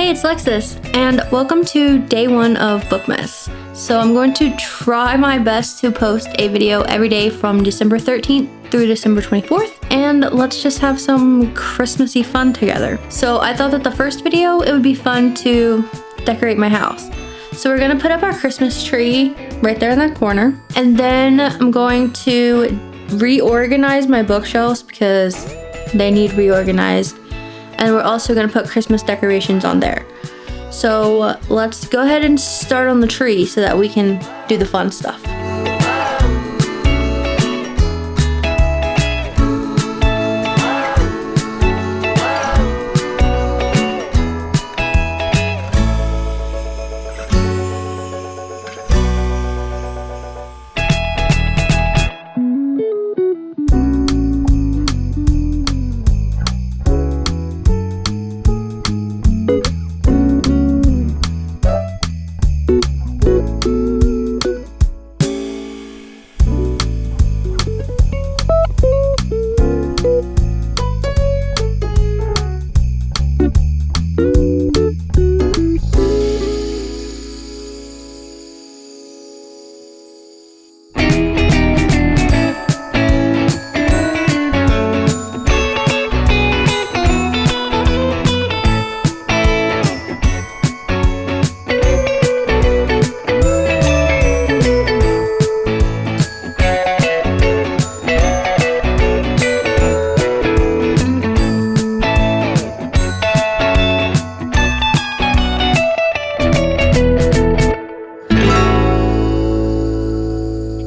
Hey, it's Lexus, and welcome to day 1 of Bookmas. So I'm going to try my best to post a video every day from December 13th through December 24th, and let's just have some Christmassy fun together. So I thought that the first video, it would be fun to decorate my house. So we're gonna put up our Christmas tree right there in that corner, and then I'm going to reorganize my bookshelves because they need reorganized. And we're also gonna put Christmas decorations on there. So let's go ahead and start on the tree so that we can do the fun stuff.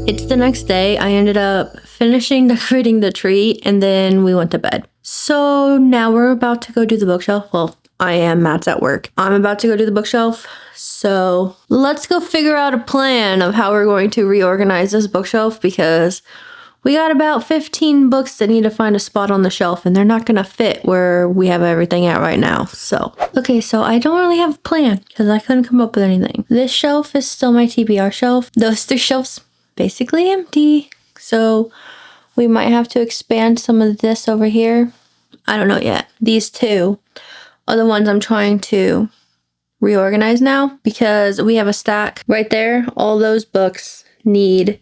It's the next day. I ended up finishing decorating the tree and then we went to bed. So now we're about to go do the bookshelf. Well, I am. Matt's at work. I'm about to go do the bookshelf. So let's go figure out a plan of how we're going to reorganize this bookshelf because we got about 15 books that need to find a spot on the shelf and they're not going to fit where we have everything at right now. So I don't really have a plan because I couldn't come up with anything. This shelf is still my TBR shelf. Those 3 shelves basically empty, so we might have to expand some of this over here. I don't know yet. These 2 are the ones I'm trying to reorganize now because we have a stack right there. All those books need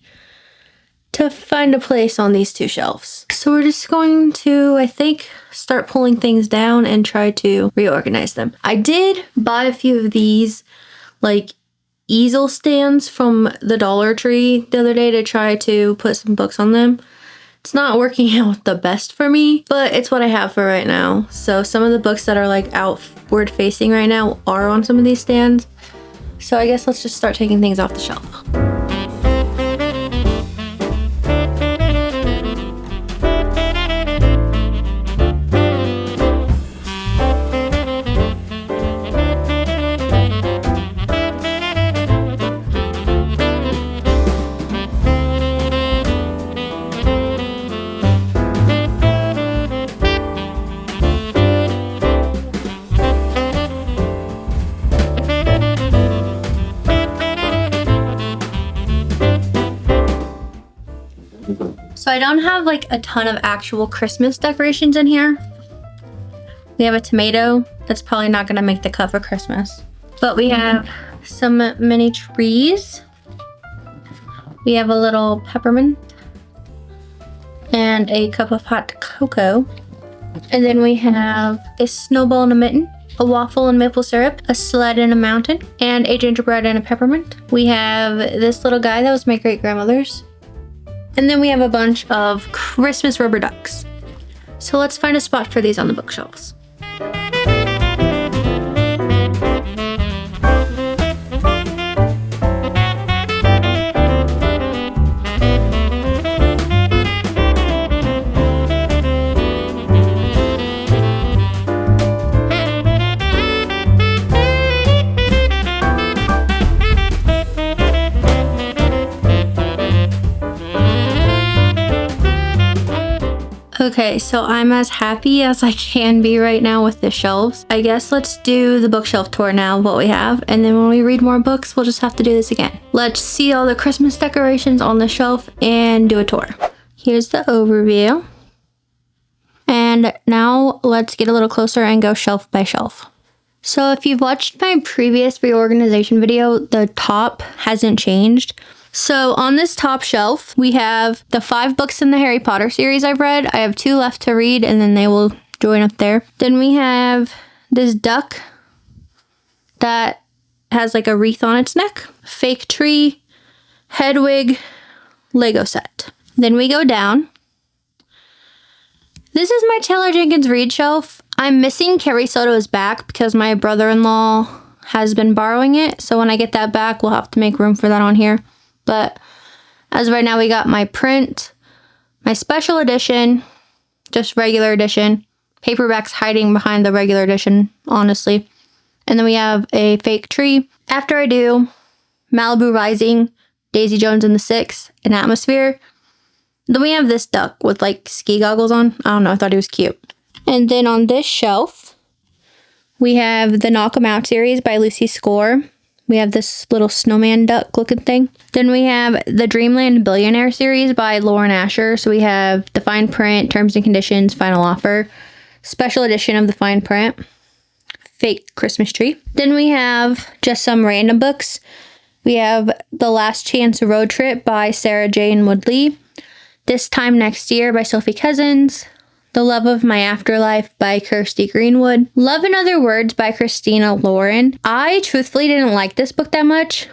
to find a place on these 2 shelves. So we're just going to, I think, start pulling things down and try to reorganize them. I did buy a few of these like easel stands from the Dollar Tree the other day to try to put some books on them. It's not working out the best for me, but it's what I have for right now. So some of the books that are like outward facing right now are on some of these stands. So I guess let's just start taking things off the shelf. So I don't have like a ton of actual Christmas decorations in here. We have a tomato that's probably not gonna make the cut for Christmas. But we have some mini trees. We have a little peppermint and a cup of hot cocoa. And then we have a snowball and a mitten, a waffle and maple syrup, a sled and a mountain, and a gingerbread and a peppermint. We have this little guy that was my great-grandmother's. And then we have a bunch of Christmas rubber ducks. So let's find a spot for these on the bookshelves. Okay, so I'm as happy as I can be right now with the shelves. I guess let's do the bookshelf tour now, what we have, and then when we read more books, we'll just have to do this again. Let's see all the Christmas decorations on the shelf and do a tour. Here's the overview. And now let's get a little closer and go shelf by shelf. So if you've watched my previous reorganization video, the top hasn't changed. So on this top shelf, we have the 5 books in the Harry Potter series I've read. I have 2 left to read, and then they will join up there. Then we have this duck that has like a wreath on its neck, fake tree, Hedwig, Lego set. Then we go down. This is my Taylor Jenkins Reid shelf. I'm missing Carrie Soto's back because my brother-in-law has been borrowing it. So when I get that back, we'll have to make room for that on here. But as of right now, we got my print, my special edition, just regular edition. Paperback's hiding behind the regular edition, honestly. And then we have a fake tree. After I do Malibu Rising, Daisy Jones and the Six, and Atmosphere, then we have this duck with like ski goggles on. I don't know, I thought he was cute. And then on this shelf, we have the Knock 'Em Out series by Lucy Score. We have this little snowman duck looking thing. Then we have the Dreamland Billionaire series by Lauren Asher. So we have the fine print, terms and conditions, final offer, special edition of the fine print, fake Christmas tree. Then we have just some random books. We have The Last Chance Road Trip by Sarah Jane Woodley, This Time Next Year by Sophie Cousins, The Love of My Afterlife by Kirsty Greenwood, Love in Other Words by Christina Lauren. I truthfully didn't like this book that much,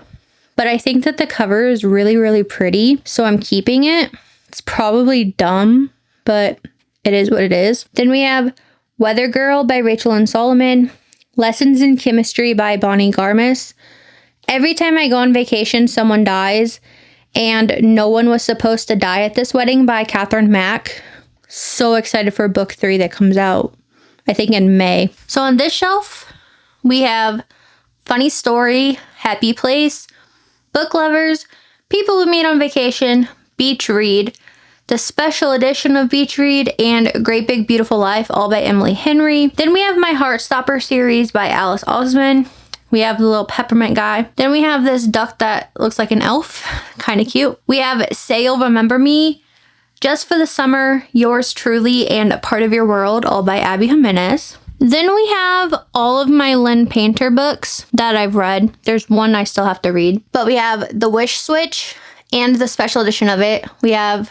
but I think that the cover is really, really pretty, so I'm keeping it. It's probably dumb, but it is what it is. Then we have Weather Girl by Rachel and Solomon, Lessons in Chemistry by Bonnie Garmis, Every Time I Go on Vacation, Someone Dies, and No One Was Supposed to Die at This Wedding by Catherine Mack. So excited for book 3 that comes out, I think, in May. So on this shelf, we have Funny Story, Happy Place, Book Lovers, People We Meet on Vacation, Beach Read, the special edition of Beach Read, and Great Big Beautiful Life, all by Emily Henry. Then we have my Heartstopper series by Alice Osman. We have the little peppermint guy. Then we have this duck that looks like an elf, kind of cute. We have Say You'll Remember Me, Just for the Summer, Yours Truly, and Part of Your World, all by Abby Jimenez. Then we have all of my Lynn Painter books that I've read. There's one I still have to read. But we have The Wish Switch and the special edition of it. We have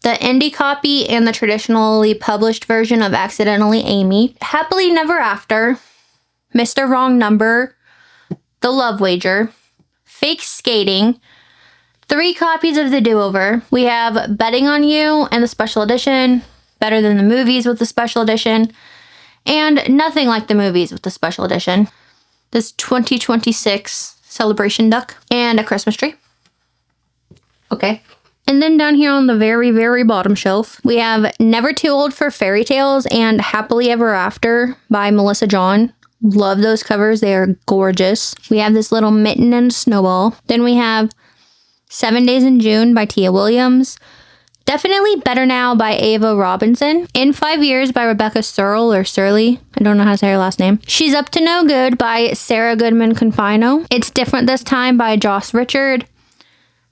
the indie copy and the traditionally published version of Accidentally Amy, Happily Never After, Mr. Wrong Number, The Love Wager, Fake Skating, 3 copies of The Do-Over. We have Betting on You and the special edition, Better Than the Movies with the special edition, and Nothing Like the Movies with the special edition. This 2026 celebration duck and a Christmas tree. Okay. And then down here on the very, very bottom shelf, we have Never Too Old for Fairy Tales and Happily Ever After by Melissa John. Love those covers. They are gorgeous. We have this little mitten and snowball. Then we have 7 Days in June by Tia Williams. Definitely Better Now by Ava Robinson. In 5 Years by Rebecca Searle or Surly. I don't know how to say her last name. She's Up to No Good by Sarah Goodman Confino. It's Different This Time by Joss Richard.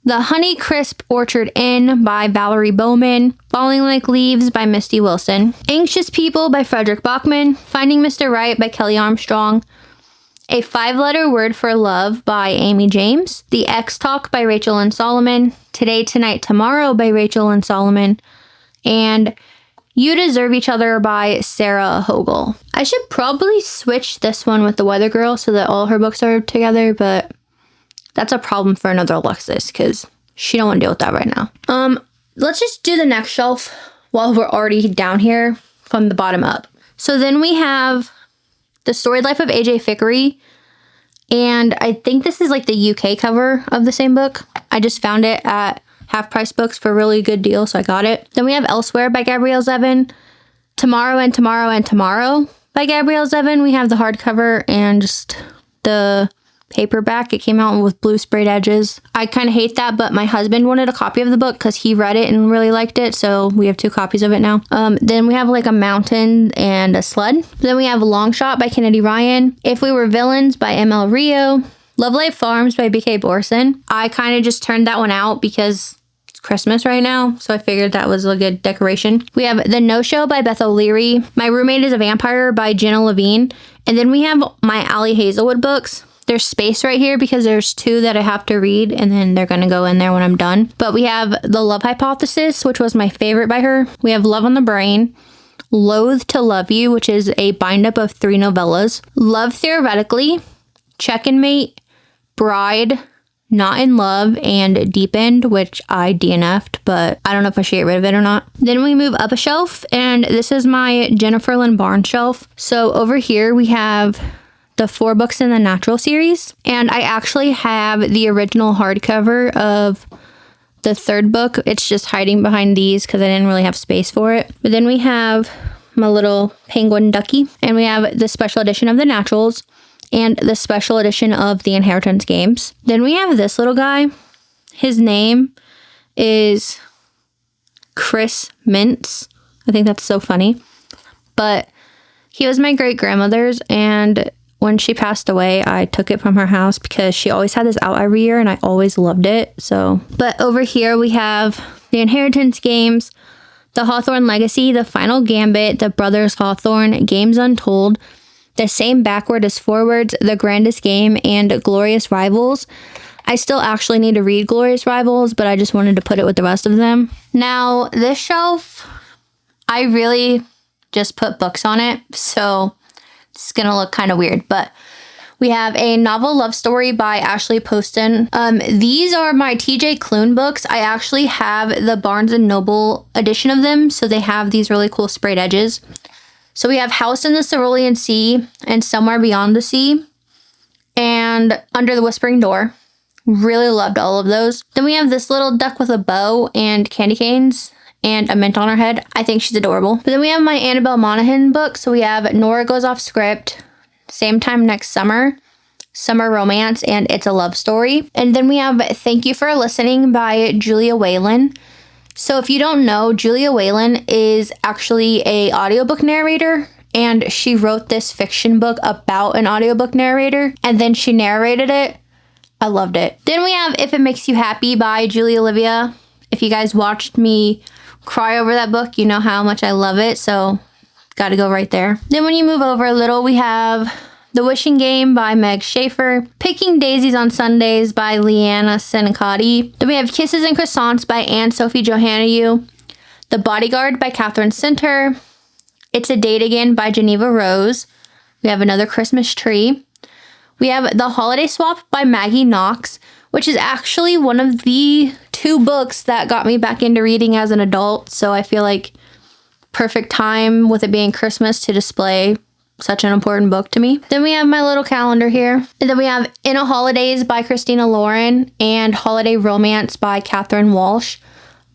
The Honey Crisp Orchard Inn by Valerie Bowman. Falling Like Leaves by Misty Wilson. Anxious People by Frederick Bachman. Finding Mr. Right by Kelly Armstrong. A 5-Letter Word for Love by Amy James. The X Talk by Rachel and Solomon. Today, Tonight, Tomorrow by Rachel and Solomon. And You Deserve Each Other by Sarah Hogel. I should probably switch this one with the Weather Girl so that all her books are together, but that's a problem for another Alexis because she don't want to deal with that right now. Let's just do the next shelf while we're already down here from the bottom up. So then we have The Storied Life of A.J. Fickery, and I think this is like the UK cover of the same book. I just found it at Half Price Books for a really good deal, so I got it. Then we have Elsewhere by Gabrielle Zevin, Tomorrow and Tomorrow and Tomorrow by Gabrielle Zevin. We have the hardcover and just the paperback. It came out with blue sprayed edges. I kind of hate that, but my husband wanted a copy of the book because he read it and really liked it, so we have 2 copies of it now. Then we have like a mountain and a sled. Then we have Long Shot by Kennedy Ryan, If We Were Villains by ML Rio, Love Life Farms by BK Borson. I kind of just turned that one out because it's Christmas right now, so I figured that was a good decoration. We have The No-Show by Beth O'Leary, My Roommate is a Vampire by Jenna Levine, and then we have my Allie Hazelwood books. There's space right here because there's 2 that I have to read, and then they're going to go in there when I'm done. But we have The Love Hypothesis, which was my favorite by her. We have Love on the Brain, Loathe to Love You, which is a bind-up of 3 novellas, Love Theoretically, Check and Mate, Bride, Not in Love, and Deepened, which I DNF'd, but I don't know if I should get rid of it or not. Then we move up a shelf, and this is my Jennifer Lynn Barnes shelf. So over here we have the 4 books in the Natural series, and I actually have the original hardcover of the 3rd book. It's just hiding behind these because I didn't really have space for it. But then we have my little penguin ducky, and we have the special edition of the Naturals and the special edition of the Inheritance games. Then we have this little guy. His name is Chris Mintz. I think that's so funny. But he was my great grandmother's, and when she passed away, I took it from her house because she always had this out every year and I always loved it. But over here we have the Inheritance games, the Hawthorne Legacy, the Final Gambit, the Brothers Hawthorne, Games Untold, the same backward as forwards, The Grandest Game, and Glorious Rivals. I still actually need to read Glorious Rivals, but I just wanted to put it with the rest of them. Now, this shelf, I really just put books on it, so it's going to look kind of weird, but we have a novel love story by Ashley Poston. These are my TJ Klune books. I actually have the Barnes & Noble edition of them, so they have these really cool sprayed edges. So we have House in the Cerulean Sea and Somewhere Beyond the Sea and Under the Whispering Door. Really loved all of those. Then we have this little duck with a bow and candy canes and a mint on her head. I think she's adorable. But then we have my Annabelle Monaghan book. So we have Nora Goes Off Script, Same Time Next Summer, Summer Romance, and It's a Love Story. And then we have Thank You for Listening by Julia Whalen. So if you don't know, Julia Whalen is actually a audiobook narrator, and she wrote this fiction book about an audiobook narrator, and then she narrated it. I loved it. Then we have If It Makes You Happy by Julie Olivia. If you guys watched me cry over that book, you know how much I love it, so gotta go right there. Then when you move over a little, we have The Wishing Game by Meg Schaefer, Picking Daisies on Sundays by Leanna Senicati. Then we have Kisses and Croissants by Anne-Sophie Johanniou, The Bodyguard by Catherine Sinter, It's a Date Again by Geneva Rose. We have Another Christmas Tree. We have The Holiday Swap by Maggie Knox, which is actually one of the 2 books that got me back into reading as an adult, so I feel like perfect time with it being Christmas to display such an important book to me. Then we have my little calendar here. And then we have In a Holidays by Christina Lauren and Holiday Romance by Catherine Walsh.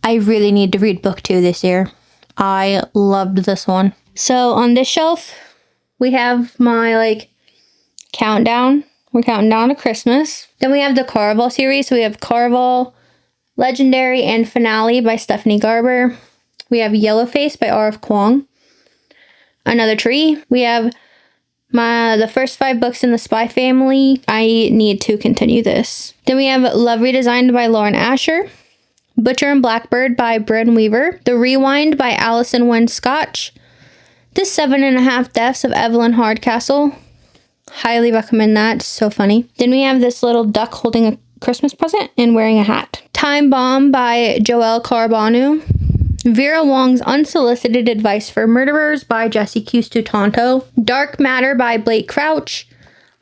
I really need to read book 2 this year. I loved this one. So on this shelf, we have my countdown. We're counting down to Christmas. Then we have the Caraval series. So we have Caraval, Legendary, and Finale by Stephanie Garber. We have Yellowface by R.F. Kuang. Another Tree. We have the first 5 books in the Spy Family. I need to continue this. Then we have Love Redesigned by Lauren Asher, Butcher and Blackbird by Bryn Weaver, The Rewind by Alison Wynne Scotch, The 7.5 Deaths of Evelyn Hardcastle. Highly recommend that. It's so funny. Then we have this little duck holding a Christmas present and wearing a hat. Time Bomb by Joelle Carbonu. Vera Wong's Unsolicited Advice for Murderers by Jessie Custutanto, Dark Matter by Blake Crouch,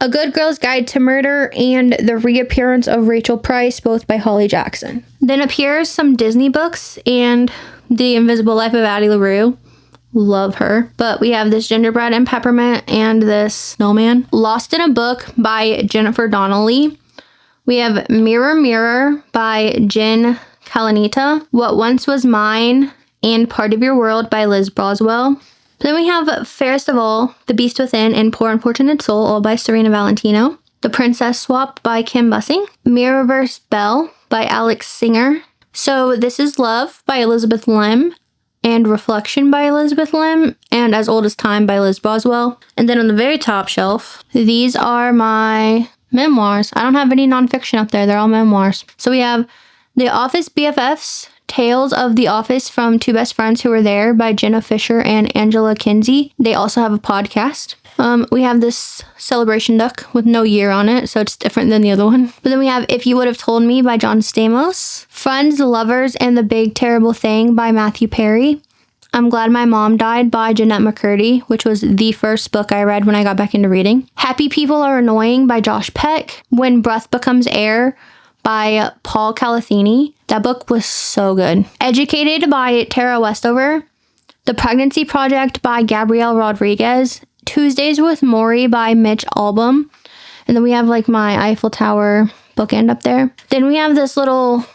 A Good Girl's Guide to Murder, and The Reappearance of Rachel Price, both by Holly Jackson. Then up here is some Disney books and The Invisible Life of Addie LaRue. Love her. But we have this Gingerbread and Peppermint and this Snowman. Lost in a Book by Jennifer Donnelly. We have Mirror Mirror by Jen Kalanita, What Once Was Mine, and Part of Your World by Liz Boswell. Then we have Fairest of All, The Beast Within, and Poor Unfortunate Soul, all by Serena Valentino. The Princess Swap by Kim Bussing. Mirrorverse Belle by Alex Singer. So This Is Love by Elizabeth Lim, and Reflection by Elizabeth Lim, and As Old as Time by Liz Boswell. And then on the very top shelf, these are my memoirs. I don't have any nonfiction up there. They're all memoirs. So we have The Office BFFs, Tales of the Office from Two Best Friends Who Were There by Jenna Fisher and Angela Kinsey. They also have a podcast. We have this celebration duck with no year on it, so it's different than the other one. But then we have If You Would Have Told Me by John Stamos. Friends, Lovers, and the Big Terrible Thing by Matthew Perry. I'm Glad My Mom Died by Jeanette McCurdy, which was the first book I read when I got back into reading. Happy People Are Annoying by Josh Peck. When Breath Becomes Air by Paul Calathini. That book was so good. Educated by Tara Westover. The Pregnancy Project by Gabrielle Rodriguez. Tuesdays with Maury by Mitch Albom. And then we have like my Eiffel Tower bookend up there. Then we have this little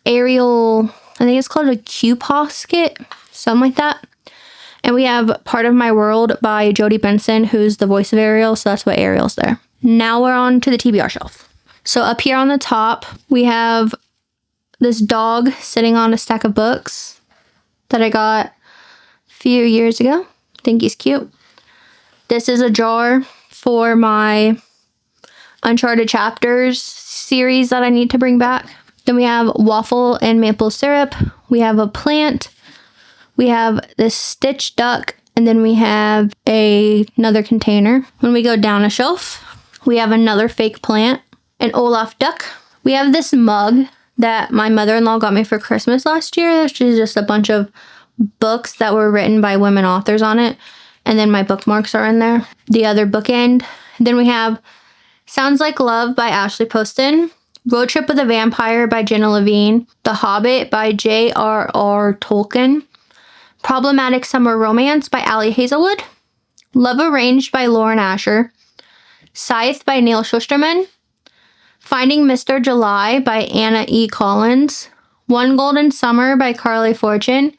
Ariel, I think it's called a Q-Posket, something like that. And we have Part of My World by Jodie Benson, who's the voice of Ariel, so that's what Ariel's there. Now we're on to the TBR shelf. So up here on the top, we have this dog sitting on a stack of books that I got a few years ago. I think he's cute. This is a jar for my Uncharted Chapters series that I need to bring back. Then we have waffle and maple syrup. We have a plant. We have this Stitch duck. And then we have another container. When we go down a shelf, we have another fake plant, an Olaf duck. We have this mug that my mother-in-law got me for Christmas last year. It's just a bunch of books that were written by women authors on it. And then my bookmarks are in there. The other bookend. Then we have Sounds Like Love by Ashley Poston. Road Trip with a Vampire by Jenna Levine. The Hobbit by J.R.R. Tolkien. Problematic Summer Romance by Allie Hazelwood. Love Arranged by Lauren Asher. Scythe by Neil Shusterman. Finding Mr. July by Anna E. Collins. One Golden Summer by Carly Fortune.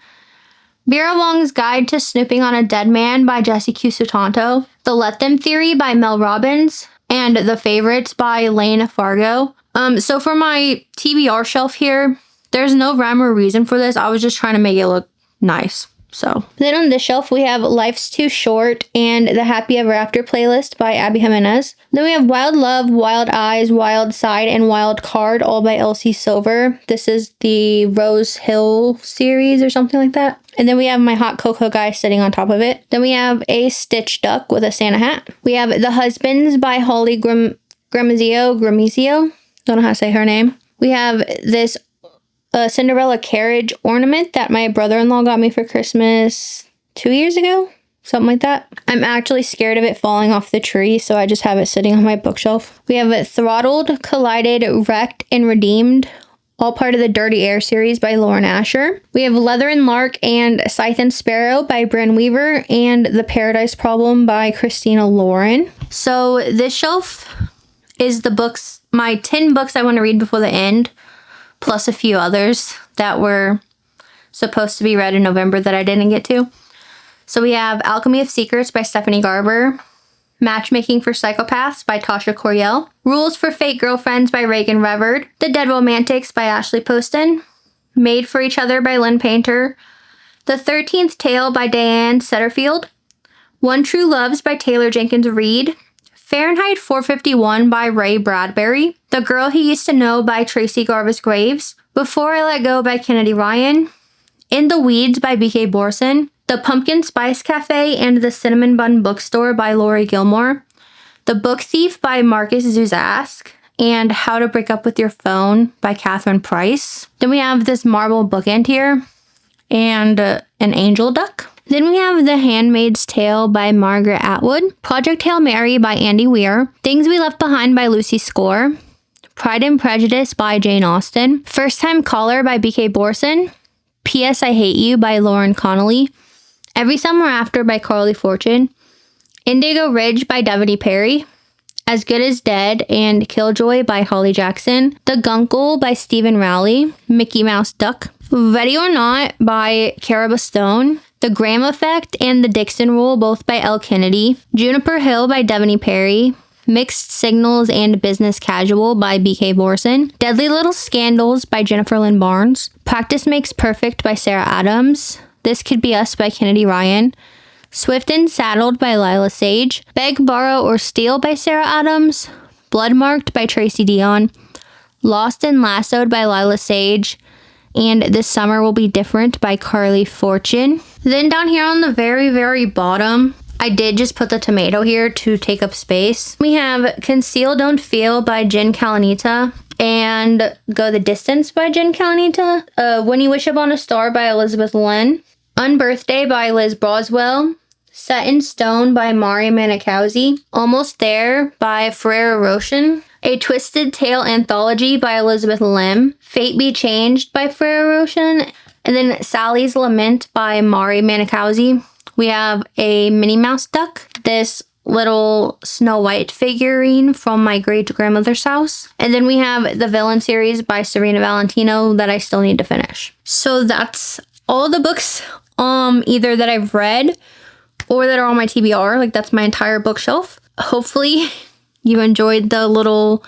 Vera Wong's Guide to Snooping on a Dead Man by Jesse Q. Sutanto. The Let Them Theory by Mel Robbins. And The Favorites by Lane Fargo. So for my TBR shelf here, there's no rhyme or reason for this. I was just trying to make it look nice. So then on this shelf, we have Life's Too Short and the Happy Ever After playlist by Abby Jimenez. Then we have Wild Love, Wild Eyes, Wild Side, and Wild Card, all by Elsie Silver. This is the Rose Hill series or something like that. And then we have my hot cocoa guy sitting on top of it. Then we have a Stitch duck with a Santa hat. We have The Husbands by Holly Gramizio. Don't know how to say her name. We have this Cinderella carriage ornament that my brother-in-law got me for Christmas 2 years ago. Something like that. I'm actually scared of it falling off the tree, so I just have it sitting on my bookshelf. We have it Throttled, Collided, Wrecked, and Redeemed. All part of the Dirty Air series by Lauren Asher. We have Leather and Lark and Scythe and Sparrow by Bryn Weaver and The Paradise Problem by Christina Lauren. So this shelf is the books, my 10 books I want to read before the end, plus a few others that were supposed to be read in November that I didn't get to. So we have Alchemy of Secrets by Stephanie Garber. Matchmaking for Psychopaths by Tasha Coriel. Rules for Fake Girlfriends by Reagan Reverd. The Dead Romantics by Ashley Poston. Made for Each Other by Lynn Painter. The 13th Tale by Diane Setterfield. One True Loves by Taylor Jenkins Reid. Fahrenheit 451 by Ray Bradbury. The Girl He Used to Know by Tracy Garvis Graves. Before I Let Go by Kennedy Ryan. In the Weeds by B.K. Borson. The Pumpkin Spice Cafe and the Cinnamon Bun Bookstore by Lori Gilmore. The Book Thief by Marcus Zuzask. And How to Break Up with Your Phone by Catherine Price. Then we have this marble bookend here. And an angel duck. Then we have The Handmaid's Tale by Margaret Atwood. Project Hail Mary by Andy Weir. Things We Left Behind by Lucy Score. Pride and Prejudice by Jane Austen. First Time Caller by B.K. Borson. P.S. I Hate You by Lauren Connolly. Every Summer After by Carly Fortune. Indigo Ridge by Devony Perry. As Good as Dead and Killjoy by Holly Jackson. The Guncle by Stephen Rowley. Mickey Mouse Duck. Ready or Not by Cara Stone. The Graham Effect and The Dixon Rule, both by Elle Kennedy. Juniper Hill by Devony Perry. Mixed Signals and Business Casual by B.K. Borson. Deadly Little Scandals by Jennifer Lynn Barnes. Practice Makes Perfect by Sarah Adams. This Could Be Us by Kennedy Ryan. Swift and Saddled by Lila Sage. Beg, Borrow, or Steal by Sarah Adams. Bloodmarked by Tracy Dion. Lost and Lassoed by Lila Sage. and This Summer Will Be Different by Carly Fortune. Then down here on the very, very bottom, I did just put the tomato here to take up space. We have Conceal Don't Feel by Jen Kalanita and Go the Distance by Jen Kalanita. When You Wish Upon a Star by Elizabeth Lynn. Unbirthday by Liz Broswell. Set in Stone by Mari Manikowski. Almost There by Ferrero Rocher. A Twisted Tale Anthology by Elizabeth Lim. Fate Be Changed by Ferrero Rocher. And then Sally's Lament by Mari Manikowski. We have a Minnie Mouse duck. This little Snow White figurine from my great-grandmother's house. And then we have the Villain series by Serena Valentino that I still need to finish. So that's all the books either that I've read or that are on my TBR. Like, that's my entire bookshelf. Hopefully you enjoyed the little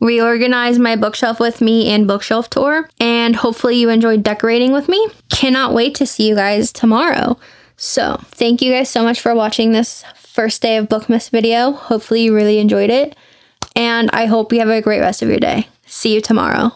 reorganize my bookshelf with me and bookshelf tour. And hopefully you enjoyed decorating with me. Cannot wait to see you guys tomorrow. So thank you guys so much for watching this first day of Bookmas video. Hopefully you really enjoyed it. And I hope you have a great rest of your day. See you tomorrow.